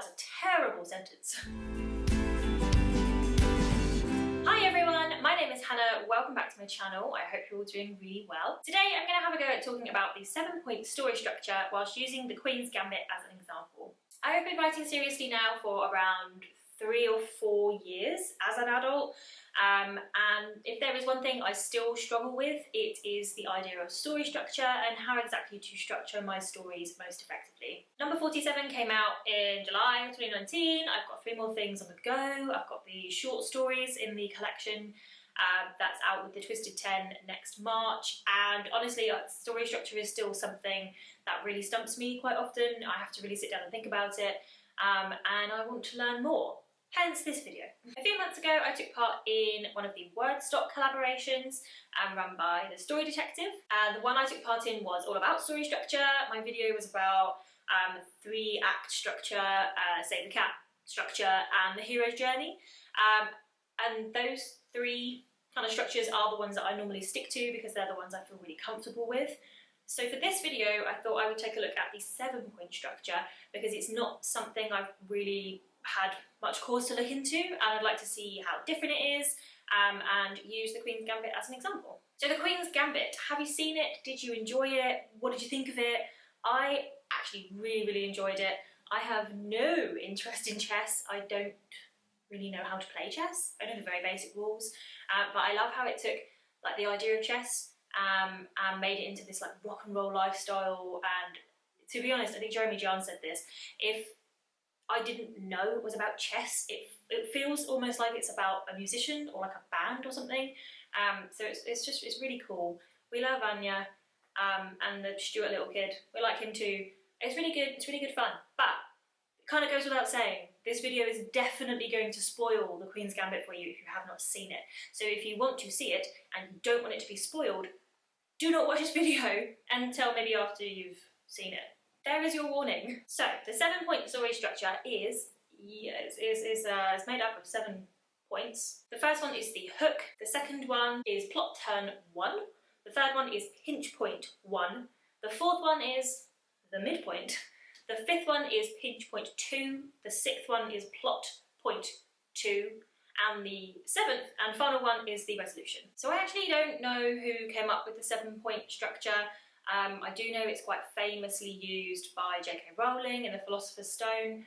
was a terrible sentence. Hi everyone, my name is Hannah. Welcome back to my channel. I hope you're all doing really well. Today I'm going to have a go at talking about the 7-point story structure whilst using the Queen's Gambit as an example. I have been writing seriously now for around 3 or 4 years as an adult, and if there is one thing I still struggle with, it is the idea of story structure and how exactly to structure my stories most effectively. Number 47 came out in July 2019. I've got 3 more things on the go. I've got the short stories in the collection that's out with the Twisted 10 next March, and honestly story structure is still something that really stumps me quite often. I have to really sit down and think about it, and I want to learn more. Hence this video. A few months ago I took part in one of the Wordstock collaborations run by the Story Detective. The one I took part in was all about story structure. My video was about 3-act structure, Save the Cat structure and the hero's journey. And those 3 kind of structures are the ones that I normally stick to because they're the ones I feel really comfortable with. So for this video I thought I would take a look at the 7-point structure because it's not something I've really had much cause to look into, and I'd like to see how different it is and use the Queen's Gambit as an example. So the Queen's Gambit, have you seen it? Did you enjoy it? What did you think of it? I actually really enjoyed it. I have no interest in chess. I don't really know how to play chess. I know the very basic rules, but I love how it took like the idea of chess and made it into this like rock and roll lifestyle. And to be honest, I think Jeremy John said this, if I didn't know it was about chess, it feels almost like it's about a musician or like a band or something. So it's really cool. We love Anya and the Stuart Little kid. We like him too. It's really good fun. But it kind of goes without saying, this video is definitely going to spoil the Queen's Gambit for you if you have not seen it. So if you want to see it and you don't want it to be spoiled, do not watch this video until maybe after you've seen it. There is your warning. So the 7-point story structure is made up of 7 points. The first one is the hook. The second one is plot turn 1. The third one is pinch point 1. The fourth one is the midpoint. The fifth one is pinch point 2. The sixth one is plot point 2. And the 7th and final one is the resolution. So I actually don't know who came up with the 7-point structure. I do know it's quite famously used by J.K. Rowling in The Philosopher's Stone,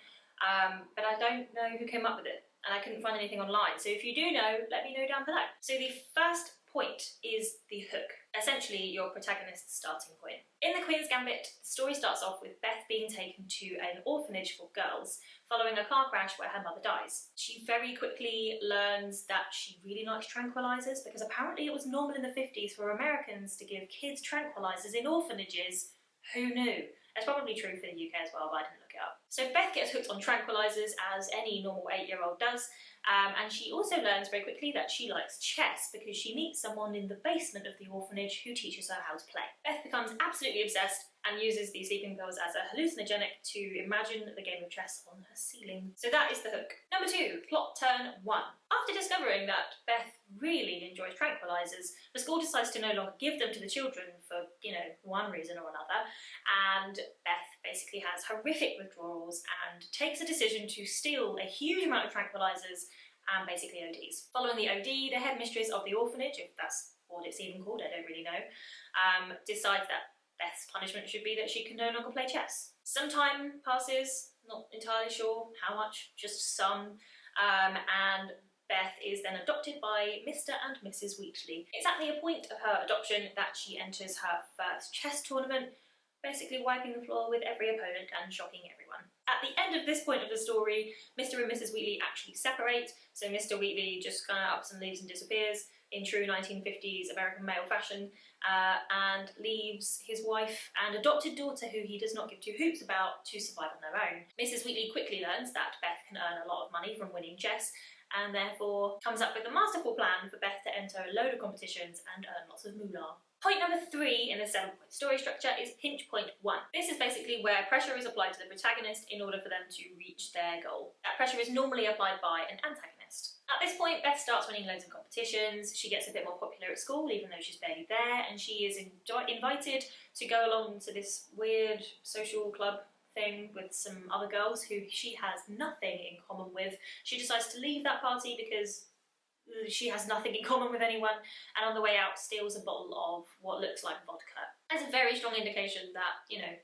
but I don't know who came up with it, and I couldn't find anything online. So if you do know, let me know down below. So the first point is the hook, essentially your protagonist's starting point. In the Queen's Gambit, the story starts off with Beth being taken to an orphanage for girls following a car crash where her mother dies. She very quickly learns that she really likes tranquilizers because apparently it was normal in the 50s for Americans to give kids tranquilizers in orphanages. Who knew? It's probably true for the UK as well, but I didn't look it up. So Beth gets hooked on tranquilizers as any normal 8-year-old does, and she also learns very quickly that she likes chess because she meets someone in the basement of the orphanage who teaches her how to play. Beth becomes absolutely obsessed and uses the sleeping pills as a hallucinogenic to imagine the game of chess on her ceiling. So that is the hook. Number 2, plot turn 1. After discovering that Beth really enjoys tranquilizers, the school decides to no longer give them to the children for, you know, one reason or another, and Beth basically has horrific withdrawals and takes a decision to steal a huge amount of tranquilizers and basically ODs. Following the OD, the headmistress of the orphanage, if that's what it's even called, I don't really know, decides that Beth's punishment should be that she can no longer play chess. Some time passes, not entirely sure how much, just some, and Beth is then adopted by Mr. and Mrs. Wheatley. It's at the point of her adoption that she enters her first chess tournament, basically wiping the floor with every opponent and shocking everyone. At the end of this point of the story, Mr. and Mrs. Wheatley actually separate, so Mr. Wheatley just kind of ups and leaves and disappears in true 1950s American male fashion, and leaves his wife and adopted daughter, who he does not give 2 hoots about, to survive on their own. Mrs. Wheatley quickly learns that Beth can earn a lot of money from winning chess, and therefore comes up with a masterful plan for Beth to enter a load of competitions and earn lots of moolah. Point number 3 in the 7-point story structure is pinch point 1. This is basically where pressure is applied to the protagonist in order for them to reach their goal. That pressure is normally applied by an antagonist. At this point, Beth starts winning loads of competitions. She gets a bit more popular at school, even though she's barely there, and she is invited to go along to this weird social club thing with some other girls who she has nothing in common with. She decides to leave that party because she has nothing in common with anyone, and on the way out steals a bottle of what looks like vodka. That's a very strong indication that, you know,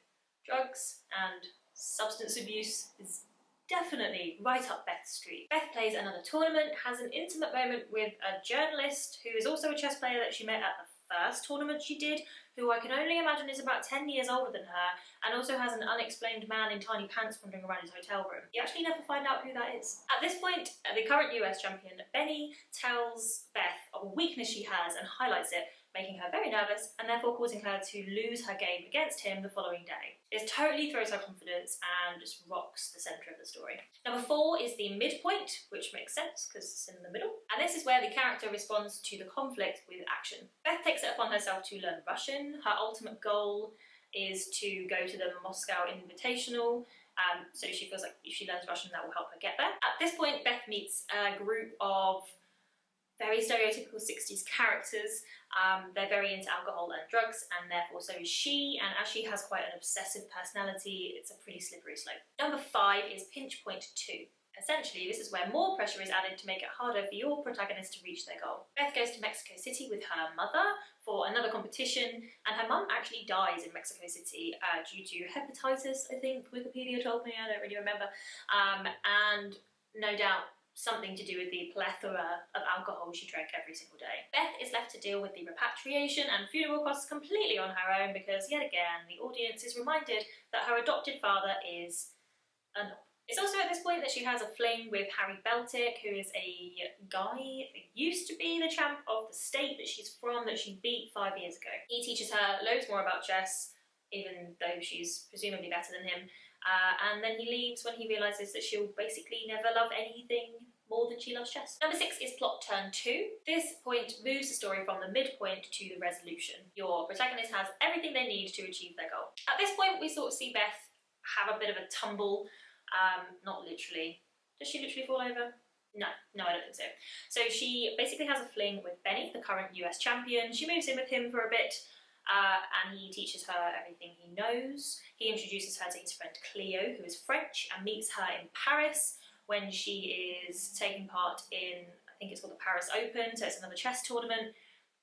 drugs and substance abuse is definitely right up Beth's street. Beth plays another tournament, has an intimate moment with a journalist who is also a chess player that she met at the first tournament she did, who I can only imagine is about 10 years older than her, and also has an unexplained man in tiny pants wandering around his hotel room. You actually never find out who that is. At this point, the current US champion, Benny, tells Beth of a weakness she has and highlights it, making her very nervous and therefore causing her to lose her game against him the following day. It totally throws her confidence and just rocks the centre of the story. Number 4 is the midpoint, which makes sense because it's in the middle. And this is where the character responds to the conflict with action. Beth takes it upon herself to learn Russian. Her ultimate goal is to go to the Moscow Invitational, so she feels like if she learns Russian that will help her get there. At this point, Beth meets a group of very stereotypical 60s characters. They're very into alcohol and drugs, and therefore so is she, and as she has quite an obsessive personality, it's a pretty slippery slope. Number 5 is pinch point 2. Essentially, this is where more pressure is added to make it harder for your protagonist to reach their goal. Beth goes to Mexico City with her mother for another competition, and her mum actually dies in Mexico City due to hepatitis, I think Wikipedia told me, I don't really remember, and no doubt something to do with the plethora of alcohol she drank every single day. Beth is left to deal with the repatriation and funeral costs completely on her own because, yet again, the audience is reminded that her adopted father is a knob. It's also at this point that she has a fling with Harry Beltic, who is a guy who used to be the champ of the state that she's from, that she beat 5 years ago. He teaches her loads more about chess, even though she's presumably better than him. And then he leaves when he realises that she'll basically never love anything more than she loves chess. Number 6 is plot turn 2. This point moves the story from the midpoint to the resolution. Your protagonist has everything they need to achieve their goal. At this point, we sort of see Beth have a bit of a tumble. Not literally. Does she literally fall over? No, I don't think so. So she basically has a fling with Benny, the current US champion. She moves in with him for a bit, and he teaches her everything he knows. He introduces her to his friend Cleo, who is French, and meets her in Paris when she is taking part in, I think it's called the Paris Open, so it's another chess tournament.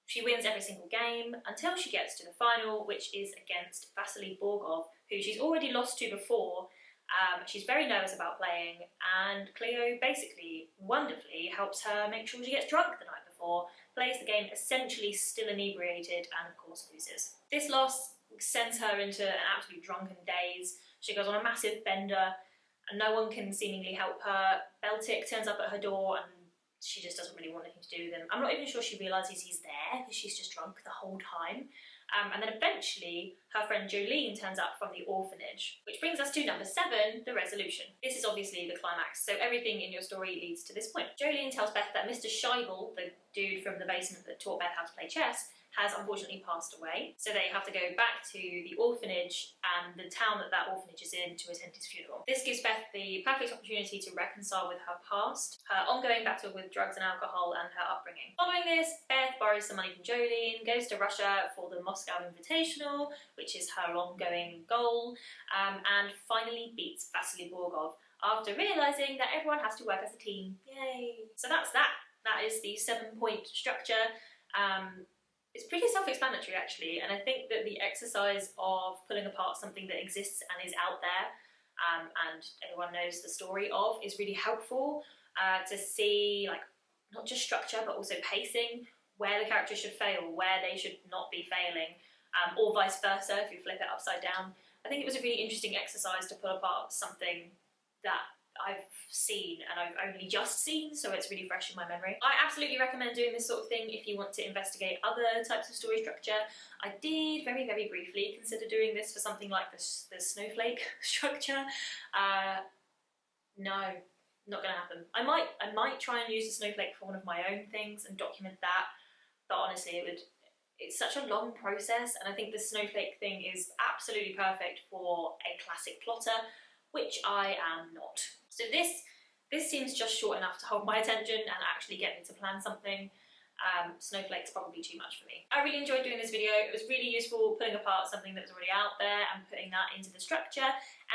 She wins every single game until she gets to the final, which is against Vasily Borgov, who she's already lost to before. She's very nervous about playing, and Cleo basically, wonderfully, helps her make sure she gets drunk the night before, plays the game essentially still inebriated, and of course loses. This loss sends her into an absolute drunken daze. She goes on a massive bender, and no one can seemingly help her. Beltic turns up at her door, and she just doesn't really want anything to do with him. I'm not even sure she realises he's there, because she's just drunk the whole time. And then eventually, her friend Jolene turns up from the orphanage, which brings us to number 7, the resolution. This is obviously the climax, so everything in your story leads to this point. Jolene tells Beth that Mr. Scheibel, the dude from the basement that taught Beth how to play chess, has unfortunately passed away, so they have to go back to the orphanage and the town that orphanage is in to attend his funeral. This gives Beth the perfect opportunity to reconcile with her past, her ongoing battle with drugs and alcohol, and her upbringing. Following this, Beth borrows some money from Jolene, goes to Russia for the Moscow Invitational, which is her ongoing goal, and finally beats Vasily Borgov after realising that everyone has to work as a team. Yay! So that's that. That is the 7-point structure. It's pretty self-explanatory actually, and I think that the exercise of pulling apart something that exists and is out there and everyone knows the story of is really helpful to see, like, not just structure but also pacing, where the characters should fail, where they should not be failing, or vice versa if you flip it upside down. I think it was a really interesting exercise to pull apart something that I've seen and I've only just seen, so it's really fresh in my memory. I absolutely recommend doing this sort of thing if you want to investigate other types of story structure. I did very, very briefly consider doing this for something like the snowflake structure. No, not gonna happen. I might try and use the snowflake for one of my own things and document that, but honestly it's such a long process, and I think the snowflake thing is absolutely perfect for a classic plotter, which I am not. So this seems just short enough to hold my attention and actually get me to plan something. Snowflake's probably too much for me. I really enjoyed doing this video. It was really useful pulling apart something that was already out there and putting that into the structure,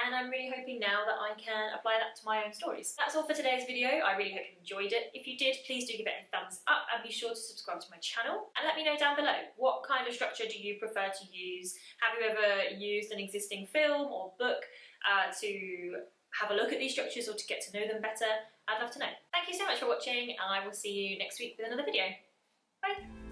and I'm really hoping now that I can apply that to my own stories. That's all for today's video. I really hope you enjoyed it. If you did, please do give it a thumbs up and be sure to subscribe to my channel, and let me know down below, what kind of structure do you prefer to use? Have you ever used an existing film or book to have a look at these structures or to get to know them better? I'd love to know. Thank you so much for watching, and I will see you next week with another video. Bye!